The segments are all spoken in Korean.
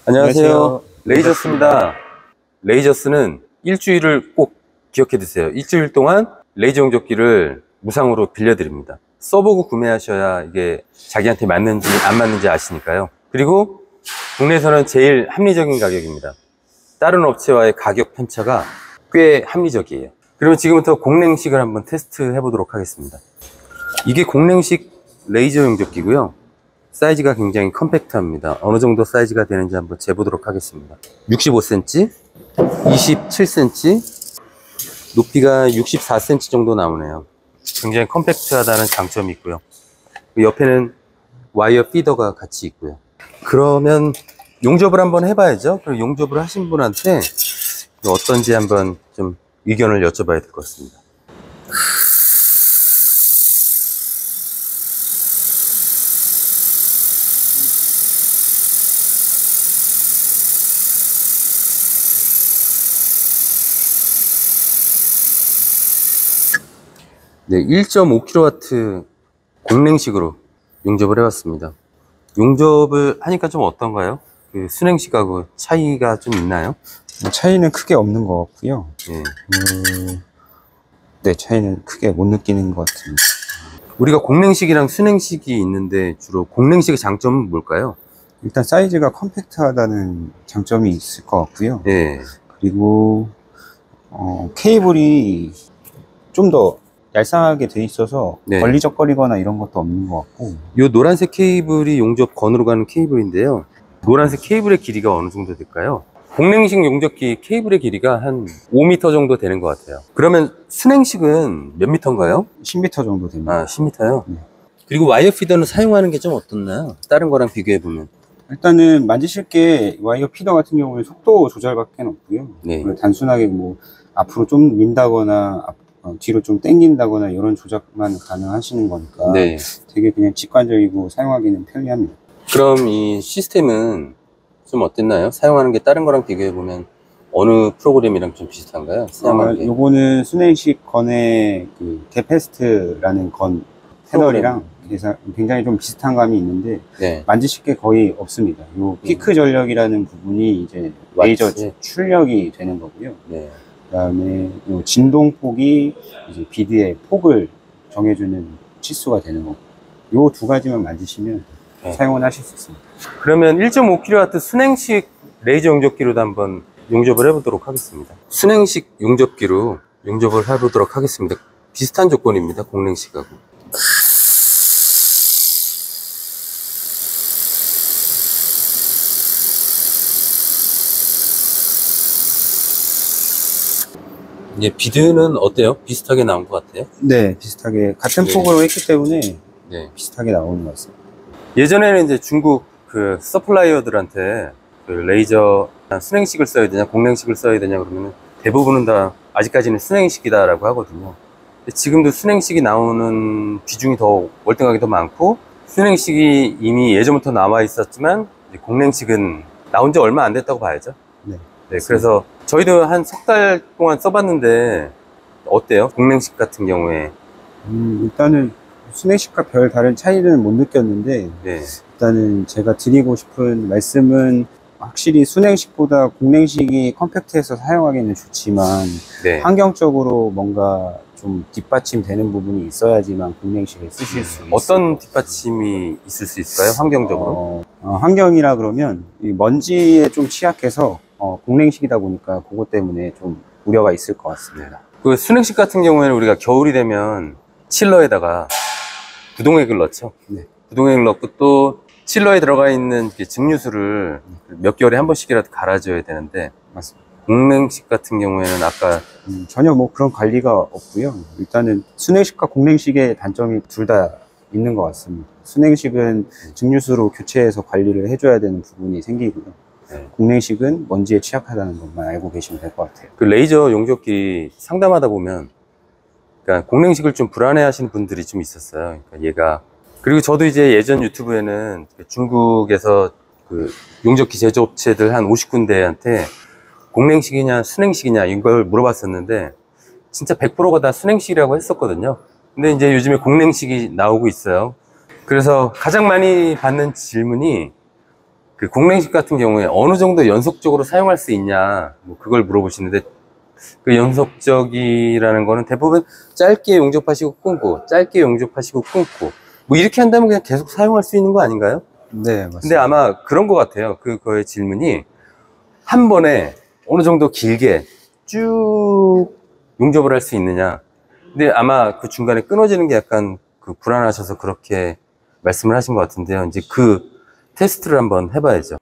안녕하세요. 레이저스입니다. 레이저스는 일주일을 꼭 기억해 두세요. 일주일 동안 레이저 용접기를 무상으로 빌려드립니다. 써보고 구매하셔야 이게 자기한테 맞는지 안 맞는지 아시니까요. 그리고 국내에서는 제일 합리적인 가격입니다. 다른 업체와의 가격 편차가 꽤 합리적이에요. 그러면 지금부터 공랭식을 한번 테스트 해보도록 하겠습니다. 이게 공랭식 레이저 용접기고요. 사이즈가 굉장히 컴팩트합니다. 어느 정도 사이즈가 되는지 한번 재보도록 하겠습니다. 65cm, 27cm, 높이가 64cm 정도 나오네요. 굉장히 컴팩트하다는 장점이 있고요. 옆에는 와이어 피더가 같이 있고요. 그러면 용접을 한번 해봐야죠. 그럼 용접을 하신 분한테 어떤지 한번 좀 의견을 여쭤봐야 될 것 같습니다. 네, 1.5kW 공랭식으로 용접을 해봤습니다. 용접을 하니까 좀 어떤가요? 그 순행식하고 차이가 좀 있나요? 차이는 크게 없는 것 같고요. 네. 네, 차이는 크게 못 느끼는 것 같습니다. 우리가 공랭식이랑 순행식이 있는데 주로 공랭식의 장점은 뭘까요? 일단 사이즈가 컴팩트하다는 장점이 있을 것 같고요. 네. 그리고 케이블이 좀 더 얄쌍하게 돼 있어서 네. 걸리적거리거나 이런 것도 없는 것 같고. 이 노란색 케이블이 용접 건으로 가는 케이블인데요. 노란색 케이블의 길이가 어느 정도 될까요? 공랭식 용접기 케이블의 길이가 한 5m 정도 되는 것 같아요. 그러면 순행식은 몇 미터인가요? 10m 정도 됩니다. 아, 10m요? 네. 그리고 와이어 피더는 사용하는 게 좀 어떻나요? 다른 거랑 비교해보면. 일단은 만지실 게 와이어 피더 같은 경우는 속도 조절밖에 없고요. 네. 단순하게 뭐 앞으로 좀 민다거나 뒤로 좀 당긴다거나 이런 조작만 가능하시는 거니까 네. 되게 그냥 직관적이고 사용하기는 편리합니다. 그럼 이 시스템은 좀 어땠나요? 사용하는 게 다른 거랑 비교해보면 어느 프로그램이랑 좀 비슷한가요? 사용하는 게. 요거는 순행식 건의 그 개패스트라는 건 패널이랑 굉장히 좀 비슷한 감이 있는데 네. 만지실 게 거의 없습니다. 요 피크 전력이라는 부분이 이제 레이저 출력이 되는 거고요. 네. 그다음에 요 진동폭이 이제 비드의 폭을 정해주는 치수가 되는 거고, 요 두 가지만 만지시면 네. 사용을 하실 수 있습니다. 그러면 1.5kW 순행식 레이저 용접기로도 한번 용접을 해보도록 하겠습니다. 순행식 용접기로 용접을 해보도록 하겠습니다. 비슷한 조건입니다. 공랭식하고. 이제 비드는 어때요? 비슷하게 나온 것 같아요? 네, 비슷하게 같은 네. 폭으로 했기 때문에 네. 비슷하게 나오는 것 같습니다. 예전에는 이제 중국 그 서플라이어들한테 그 레이저 순행식을 써야 되냐 공랭식을 써야 되냐 그러면 대부분은 다 아직까지는 순행식이다라고 하거든요. 근데 지금도 순행식이 나오는 비중이 더 월등하게 더 많고, 순행식이 이미 예전부터 나와 있었지만 이제 공랭식은 나온 지 얼마 안 됐다고 봐야죠. 네. 네, 그래서 저희도 한 석 달 동안 써봤는데 어때요? 공랭식 같은 경우에. 일단은 순행식과 별 다른 차이는 못 느꼈는데, 네. 일단은 제가 드리고 싶은 말씀은 확실히 순행식보다 공랭식이 컴팩트해서 사용하기는 좋지만 네. 환경적으로 뭔가 좀 뒷받침되는 부분이 있어야지만 공랭식을 쓰실 수 있어요. 어떤 뒷받침이 있을 수 있을까요? 환경적으로? 환경이라 그러면 이 먼지에 좀 취약해서 공랭식이다 보니까 그것 때문에 좀 우려가 있을 것 같습니다. 그 순행식 같은 경우에는 우리가 겨울이 되면 칠러에다가 부동액을 넣죠. 네. 부동액을 넣고 또 칠러에 들어가 있는 증류수를 몇 개월에 한 번씩이라도 갈아줘야 되는데, 맞습니다. 공랭식 같은 경우에는 아까 전혀 뭐 그런 관리가 없고요. 일단은 순행식과 공랭식의 단점이 둘 다 있는 것 같습니다. 순행식은 증류수로 교체해서 관리를 해줘야 되는 부분이 생기고요. 네. 공랭식은 먼지에 취약하다는 것만 알고 계시면 될 것 같아요. 그 레이저 용접기 상담하다 보면, 그러니까 공랭식을 좀 불안해 하시는 분들이 좀 있었어요. 그러니까 얘가, 그리고 저도 이제 예전 유튜브에는 중국에서 그 용접기 제조업체들 한 50군데한테 공랭식이냐 순행식이냐 이걸 물어봤었는데 진짜 100%가 다 순행식이라고 했었거든요. 근데 이제 요즘에 공랭식이 나오고 있어요. 그래서 가장 많이 받는 질문이 그 공랭식 같은 경우에 어느 정도 연속적으로 사용할 수 있냐, 뭐 그걸 물어보시는데, 그 연속적이라는 거는 대부분 짧게 용접하시고 끊고, 짧게 용접하시고 끊고, 뭐 이렇게 한다면 그냥 계속 사용할 수 있는 거 아닌가요? 네, 맞습니다. 근데 아마 그런 것 같아요. 그거의 질문이 한 번에 어느 정도 길게 쭉 용접을 할 수 있느냐. 근데 아마 그 중간에 끊어지는 게 약간 그 불안하셔서 그렇게 말씀을 하신 것 같은데요. 이제 그 테스트를 한번 해봐야죠.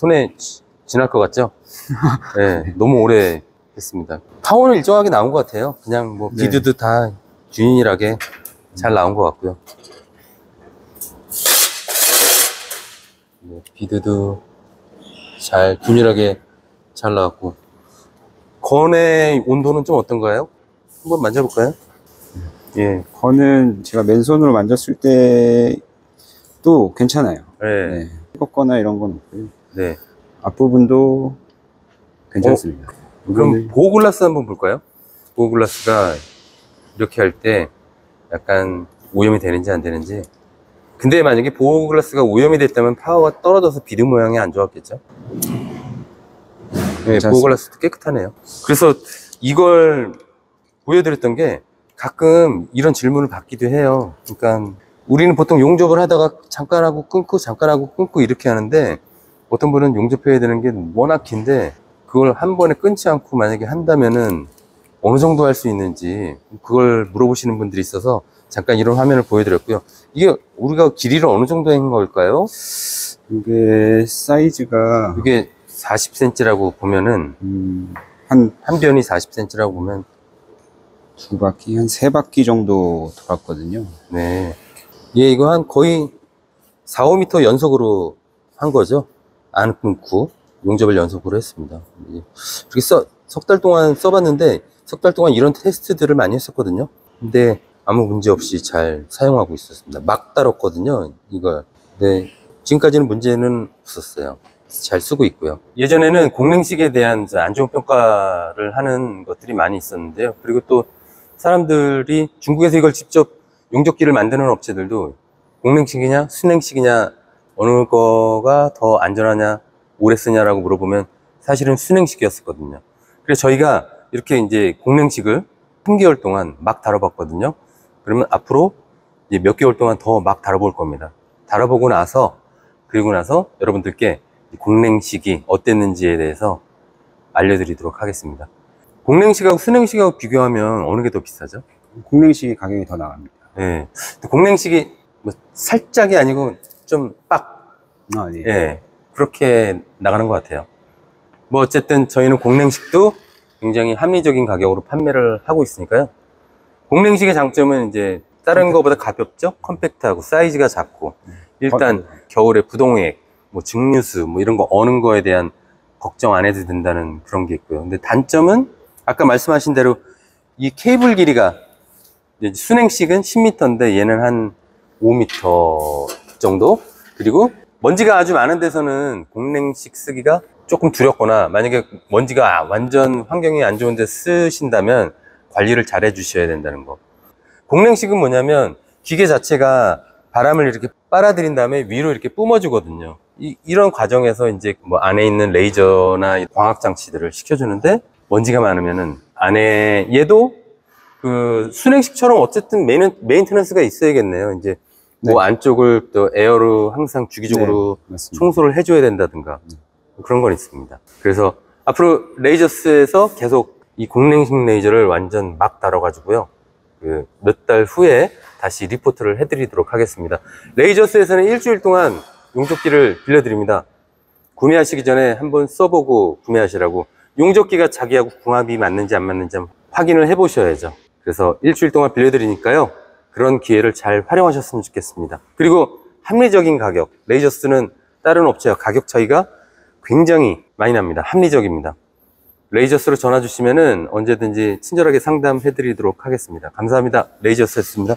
손에 지날 것 같죠? 네, 너무 오래 했습니다. 파워는 일정하게 나온 것 같아요. 그냥 뭐 네. 비드도 다 균일하게 잘 나온 것 같고요. 네, 비드도 잘 균일하게 잘 나왔고, 건의 온도는 좀 어떤가요? 한번 만져볼까요? 예, 건은 제가 맨손으로 만졌을 때도 괜찮아요. 네, 네. 뜨겁거나 이런 건 없고요. 네. 앞부분도 괜찮습니다. 그럼 이거는 보호 글라스 한번 볼까요? 보호 글라스가 이렇게 할 때 약간 오염이 되는지 안 되는지. 근데 만약에 보호 글라스가 오염이 됐다면 파워가 떨어져서 비드 모양이 안 좋았겠죠? 네, 보호 글라스도 깨끗하네요. 그래서 이걸 보여드렸던 게 가끔 이런 질문을 받기도 해요. 그러니까 우리는 보통 용접을 하다가 잠깐 하고 끊고 잠깐 하고 끊고 이렇게 하는데, 어떤 분은 용접해야 되는 게 워낙 긴데 그걸 한 번에 끊지 않고 만약에 한다면은 어느 정도 할 수 있는지 그걸 물어보시는 분들이 있어서 잠깐 이런 화면을 보여드렸고요. 이게 우리가 길이를 어느 정도 한 걸까요? 이게 사이즈가 이게 40cm라고 보면은 한 한 변이 40cm라고 보면, 두 바퀴, 한 세 바퀴 정도 돌았거든요. 네, 예, 이거 한 거의 4, 5m 연속으로 한 거죠. 안 끊고 용접을 연속으로 했습니다. 이렇게 석 달 동안 써봤는데, 석 달 동안 이런 테스트들을 많이 했었거든요. 근데 아무 문제 없이 잘 사용하고 있었습니다. 막 다뤘거든요, 이걸. 네, 지금까지는 문제는 없었어요. 잘 쓰고 있고요. 예전에는 공랭식에 대한 안 좋은 평가를 하는 것들이 많이 있었는데요. 그리고 또 사람들이 중국에서 이걸 직접 용접기를 만드는 업체들도 공랭식이냐 순행식이냐 어느 거가 더 안전하냐 오래 쓰냐라고 물어보면 사실은 순행식이었었거든요. 그래서 저희가 이렇게 이제 공랭식을 3개월 동안 막 다뤄봤거든요. 그러면 앞으로 이제 몇 개월 동안 더 막 다뤄볼 겁니다. 다뤄보고 나서, 그리고 나서 여러분들께 공랭식이 어땠는지에 대해서 알려드리도록 하겠습니다. 공랭식하고 순행식하고 비교하면 어느 게 더 비싸죠? 공랭식이 가격이 더 나갑니다. 네. 공랭식이 뭐 살짝이 아니고 좀 빡, 아, 네. 예, 그렇게 나가는 것 같아요. 뭐 어쨌든 저희는 공랭식도 굉장히 합리적인 가격으로 판매를 하고 있으니까요. 공랭식의 장점은 이제 다른 거보다 가볍죠? 컴팩트하고 사이즈가 작고, 일단 겨울에 부동액, 뭐 증류수, 뭐 이런 거 어는 거에 대한 걱정 안 해도 된다는 그런 게 있고요. 근데 단점은 아까 말씀하신 대로 이 케이블 길이가, 이제 순행식은 10m인데 얘는 한 5m 정도. 그리고 먼지가 아주 많은 데서는 공랭식 쓰기가 조금 두렵거나, 만약에 먼지가 완전 환경이 안 좋은데 쓰신다면 관리를 잘 해주셔야 된다는 거. 공랭식은 뭐냐면 기계 자체가 바람을 이렇게 빨아들인 다음에 위로 이렇게 뿜어주거든요. 이런 과정에서 이제 뭐 안에 있는 레이저나 광학 장치들을 시켜주는데, 먼지가 많으면은 안에 얘도 그 순행식처럼 어쨌든 메인테넌스가 있어야겠네요. 이제 뭐 안쪽을 또 에어로 항상 주기적으로 맞습니다. 청소를 해줘야 된다든가 그런 건 있습니다. 그래서 앞으로 레이저스에서 계속 이 공랭식 레이저를 완전 막 다뤄가지고요, 그 몇 달 후에 다시 리포트를 해드리도록 하겠습니다. 레이저스에서는 일주일 동안 용접기를 빌려드립니다. 구매하시기 전에 한번 써보고 구매하시라고. 용접기가 자기하고 궁합이 맞는지 안 맞는지 한번 확인을 해보셔야죠. 그래서 일주일 동안 빌려드리니까요, 그런 기회를 잘 활용하셨으면 좋겠습니다. 그리고 합리적인 가격, 레이저스는 다른 업체와 가격 차이가 굉장히 많이 납니다. 합리적입니다. 레이저스로 전화 주시면은 언제든지 친절하게 상담해 드리도록 하겠습니다. 감사합니다. 레이저스였습니다.